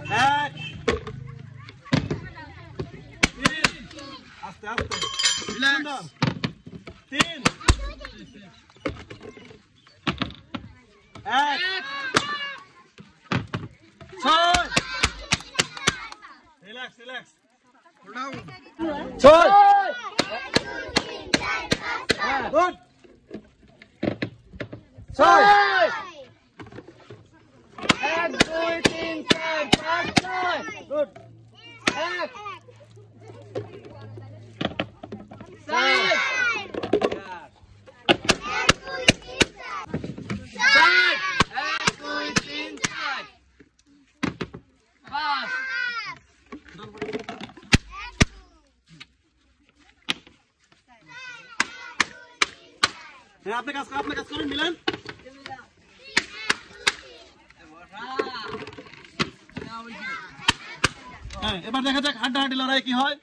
এক আস্তে আস্তে তিন এক ছয় রিল্যাক্স রিল্যাক্স ছয় গুড ছয় এক দুই তিন চার পাঁচ ছয় গুড এক আপনি কাজ করেন মিলেন হ্যাঁ এবার দেখা যাক হাড্ডাহাড্ডি লড়াই কি হয়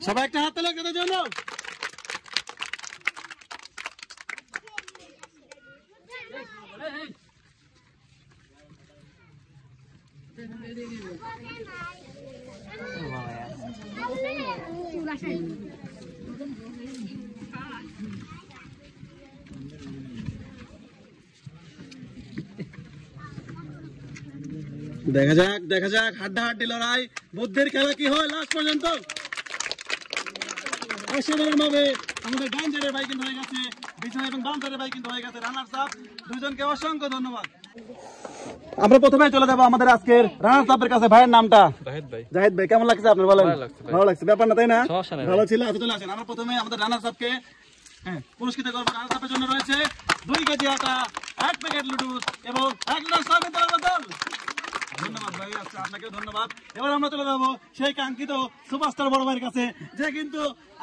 সবাই একটা হাত তালি কেটে জন্য দেখা যাক হাড্ডাহাড্ডি লড়াই বুদ্ধির খেলা কি হয় লাস্ট পর্যন্ত অসাধারণভাবে আমাদের ডান সাইডের ভাই কিন্তু হয়ে গেছে বিছানা এবং বাম সাইডের ভাই কিন্তু হয়ে গেছে রানার্স আপ দুইজনকে অসংখ্য ধন্যবাদ আমরা প্রথমে চলে যাবো আমাদের আজকের রানার্স আপের কাছে ভাইয়ের নামটা জাহিদ ভাই কেমন লাগছে আপনার বলেন ভালো লাগছে ব্যাপার না তাই না ভালো ছিল আচ্ছা চলে আসেন আমরা প্রথমে আমাদের রানার্স আপকে পুরস্কৃত করবো রানার্স আপের জন্য রয়েছে 2 কেজি আটা 1 প্যাকেট লুডুস এবং 1 লিটার সয়াবিন তেলের বোতল ধন্যবাদ ভাই আচ্ছা আপনাকেও ধন্যবাদ এবার আমরা চলে যাবো সেই কাঙ্ক্ষিত সুপারস্টার বড় ভাইয়ের কাছে যে কিন্তু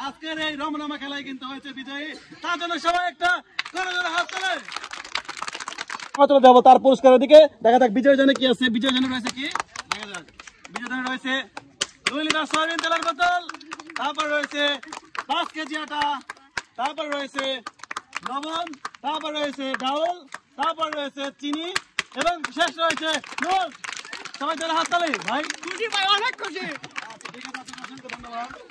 আজকের এই রমনামা খেলায় কিন্তু হয়েছে বিজয়ী তার জন্য সবাই একটা করে হাত তোলে আমরা চলে যাবো তার পুরস্কারের দিকে দেখা যাক বিজয়ের জন্য কি আছে বিজয়ের জন্য রয়েছে কি দেখা যাক বিজয়ের জন্য রয়েছে 2 লিটার সয়াবিন তেলের বোতল তারপর রয়েছে 5 কেজি আটা তারপর রয়েছে লবণ তারপর রয়েছে ডাউল তারপর রয়েছে চিনি এবং শেষ রয়েছে নুন সবাই তাহলে হাত তালি ভাই খুশি ভাই অনেক খুশি আচ্ছা ঠিক আছে ধন্যবাদ